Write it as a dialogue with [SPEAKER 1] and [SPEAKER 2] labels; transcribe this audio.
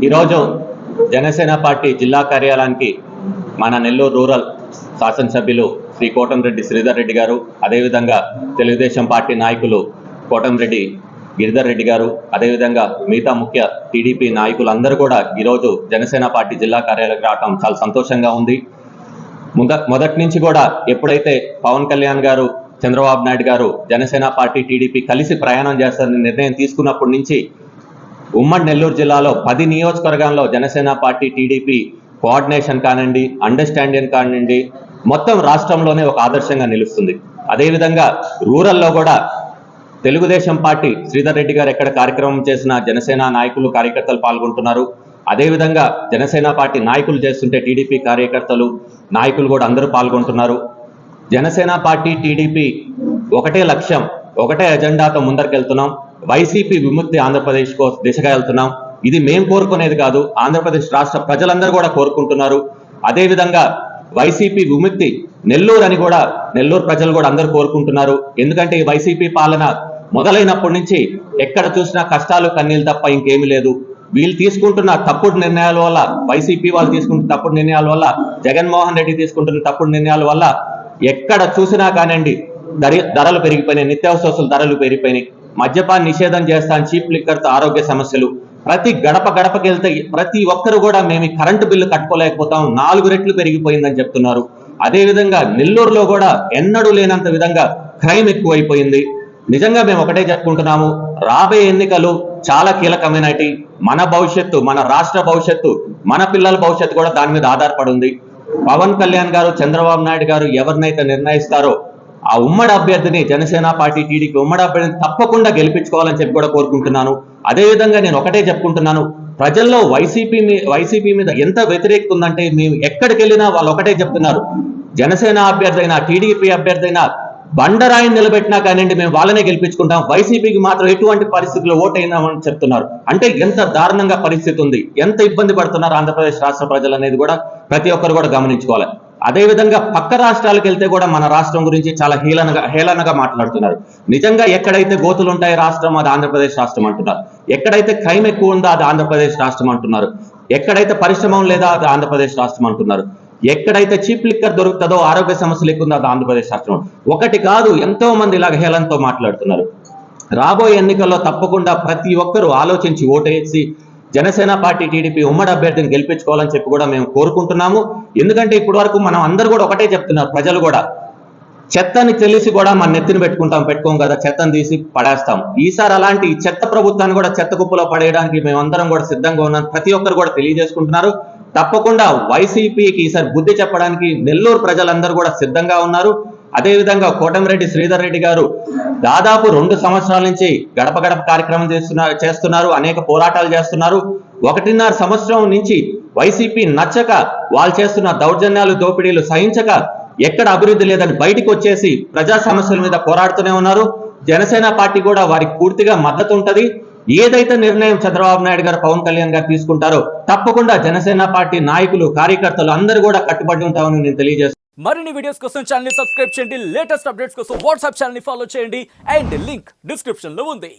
[SPEAKER 1] ఈరోజు జనసేన పార్టీ జిల్లా కార్యాలయానికి మన నెల్లూరు రూరల్ శాసనసభ్యులు శ్రీ కోటంరెడ్డి శ్రీధర్ రెడ్డి గారు, అదేవిధంగా తెలుగుదేశం పార్టీ నాయకులు కోటంరెడ్డి గిరిధర్ రెడ్డి గారు, అదేవిధంగా మిగతా ముఖ్య టీడీపీ నాయకులందరూ కూడా ఈరోజు జనసేన పార్టీ జిల్లా కార్యాలయానికి రావడం చాలా సంతోషంగా ఉంది. మొదటి నుంచి కూడా ఎప్పుడైతే పవన్ కళ్యాణ్ గారు, చంద్రబాబు నాయుడు గారు జనసేన పార్టీ టీడీపీ కలిసి ప్రయాణం చేస్తారని నిర్ణయం తీసుకున్నప్పటి నుంచి ఉమ్మడి నెల్లూరు జిల్లాలో 10 నియోజకవర్గాల్లో జనసేన పార్టీ టీడీపీ కోఆర్డినేషన్ కానివ్వండి, అండర్స్టాండింగ్ కానివ్వండి, మొత్తం రాష్ట్రంలోనే ఒక ఆదర్శంగా నిలుస్తుంది. అదేవిధంగా రూరల్లో కూడా తెలుగుదేశం పార్టీ శ్రీధర్ రెడ్డి గారు ఎక్కడ కార్యక్రమం చేసినా జనసేన నాయకులు కార్యకర్తలు పాల్గొంటున్నారు. అదేవిధంగా జనసేన పార్టీ నాయకులు చేస్తుంటే టీడీపీ కార్యకర్తలు నాయకులు కూడా అందరూ పాల్గొంటున్నారు. జనసేన పార్టీ టీడీపీ ఒకటే లక్ష్యం, ఒకటే ఎజెండాతో ముందరికెళ్తున్నాం. వైసీపీ విముక్తి ఆంధ్రప్రదేశ్ దిశగా వెళ్తున్నాం. ఇది మేము కోరుకునేది కాదు, ఆంధ్రప్రదేశ్ రాష్ట్ర ప్రజలందరూ కూడా కోరుకుంటున్నారు. అదేవిధంగా వైసీపీ విముక్తి నెల్లూరు అని కూడా నెల్లూరు ప్రజలు కూడా అందరూ కోరుకుంటున్నారు. ఎందుకంటే ఈ వైసీపీ పాలన మొదలైనప్పటి నుంచి ఎక్కడ చూసినా కష్టాలు కన్నీళ్ళు తప్ప ఇంకేమీ లేదు. వీళ్ళు తీసుకుంటున్న తప్పుడు నిర్ణయాల వల్ల, వైసీపీ వాళ్ళు తీసుకుంటున్న తప్పుడు నిర్ణయాల వల్ల, జగన్మోహన్ రెడ్డి తీసుకుంటున్న తప్పుడు నిర్ణయాల వల్ల ఎక్కడ చూసినా కానివ్వండి ధరలు పెరిగిపోయినాయి, నిత్యావసర వస్తువుల ధరలు పెరిగిపోయినాయి, మద్యపాన నిషేధం చేస్తాను, చీప్ లిక్కర్తో ఆరోగ్య సమస్యలు, ప్రతి గడపకి వెళ్తే ప్రతి ఒక్కరు కూడా మేము కరెంటు బిల్లు కట్టుకోలేకపోతాం, 4 రెట్లు పెరిగిపోయిందని చెప్తున్నారు. అదేవిధంగా నెల్లూరులో కూడా ఎన్నడూ లేనంత విధంగా క్రైమ్ ఎక్కువైపోయింది. నిజంగా మేము ఒకటే చెప్పుకుంటున్నాము, రాబోయే ఎన్నికలు చాలా కీలకమైనటి. మన భవిష్యత్తు, మన రాష్ట్ర భవిష్యత్తు, మన పిల్లల భవిష్యత్తు కూడా దాని మీద ఆధారపడి ఉంది. పవన్ కళ్యాణ్ గారు, చంద్రబాబు నాయుడు గారు ఎవరినైతే నిర్ణయిస్తారో ఆ ఉమ్మడి అభ్యర్థిని, జనసేన పార్టీ టీడీపీ ఉమ్మడి అభ్యర్థిని తప్పకుండా గెలిపించుకోవాలని చెప్పి కూడా కోరుకుంటున్నాను. అదేవిధంగా నేను ఒకటే చెప్పుకుంటున్నాను, ప్రజల్లో వైసీపీ మీద ఎంత వ్యతిరేకత ఉందంటే మేము ఎక్కడికి వెళ్ళినా వాళ్ళు ఒకటే చెప్తున్నారు, జనసేన అభ్యర్థి అయినా టీడీపీ అభ్యర్థి అయినా బండరాయిని నిలబెట్టినా కానివ్వండి మేము వాళ్ళనే గెలిపించుకుంటాం, వైసీపీకి మాత్రం ఎటువంటి పరిస్థితుల్లో ఓటైనామని చెప్తున్నారు. అంటే ఎంత దారుణంగా పరిస్థితి ఉంది, ఎంత ఇబ్బంది పడుతున్నారు ఆంధ్రప్రదేశ్ రాష్ట్ర ప్రజలు అనేది కూడా ప్రతి ఒక్కరు కూడా గమనించుకోవాలి. అదేవిధంగా పక్క రాష్ట్రాలకు వెళ్తే కూడా మన రాష్ట్రం గురించి చాలా హేళనగా మాట్లాడుతున్నారు. నిజంగా ఎక్కడైతే గోతులు ఉంటాయి రాష్ట్రం, అది ఆంధ్రప్రదేశ్ రాష్ట్రం అంటున్నారు. ఎక్కడైతే క్రైమ్ ఎక్కువ ఉందో అది ఆంధ్రప్రదేశ్ రాష్ట్రం అంటున్నారు. ఎక్కడైతే పరిశ్రమ లేదా అది ఆంధ్రప్రదేశ్ రాష్ట్రం అంటున్నారు. ఎక్కడైతే చీప్ లిక్కర్ దొరుకుతుందో, ఆరోగ్య సమస్యలు ఎక్కువ ఉందో అది ఆంధ్రప్రదేశ్ రాష్ట్రం. ఒకటి కాదు, ఎంతో మంది ఇలాగ హేళనతో మాట్లాడుతున్నారు. రాబోయే ఎన్నికల్లో తప్పకుండా ప్రతి ఒక్కరూ ఆలోచించి ఓటేసి జనసేన పార్టీ టీడీపీ ఉమ్మడి అభ్యర్థిని గెలిపించుకోవాలని చెప్పి కూడా మేము కోరుకుంటున్నాము. ఎందుకంటే ఇప్పటి వరకు మనం అందరూ కూడా ఒకటే చెప్తున్నారు, ప్రజలు కూడా చెత్తని తెలిసి కూడా మన నెత్తిని పెట్టుకోం కదా, చెత్తని తీసి పడేస్తాం. ఈసారి అలాంటి చెత్త ప్రభుత్వాన్ని కూడా చెత్త కుప్పలో పడేయడానికి మేమందరం కూడా సిద్ధంగా ఉన్నాం, ప్రతి ఒక్కరు కూడా తెలియజేసుకుంటున్నారు. తప్పకుండా వైసీపీకి ఈసారి బుద్ధి చెప్పడానికి నెల్లూరు ప్రజలందరూ కూడా సిద్ధంగా ఉన్నారు. అదేవిధంగా కోటంరెడ్డి శ్రీధర్ రెడ్డి గారు దాదాపు 2 సంవత్సరాల నుంచి గడప కార్యక్రమం చేస్తున్నారు, అనేక పోరాటాలు చేస్తున్నారు. 1.5 సంవత్సరం నుంచి వైసీపీ నచ్చక, వాళ్ళు చేస్తున్న దౌర్జన్యాలు, దోపిడీలు సహించక ఎక్కడ అభివృద్ధి లేదని బయటికి వచ్చేసి ప్రజా సమస్యల మీద పోరాడుతూనే ఉన్నారు. జనసేన పార్టీ కూడా వారికి పూర్తిగా మద్దతు ఉంటది. ఏదైతే నిర్ణయం చంద్రబాబు నాయుడు గారు, పవన్ కళ్యాణ్ గారు తీసుకుంటారో తప్పకుండా జనసేన పార్టీ నాయకులు, కార్యకర్తలు అందరూ కూడా కట్టుబడి ఉంటామని నేను తెలియజేస్తున్నాను.
[SPEAKER 2] మరిన్ని వీడియోస్ కోసం ఛానల్ ని సబ్స్క్రైబ్ చేయండి, లేటెస్ట్ అప్డేట్స్ కోసం వాట్సాప్ ఛానల్ ని ఫాలో చేయండి అండ్ లింక్ డిస్క్రిప్షన్ లో ఉంది.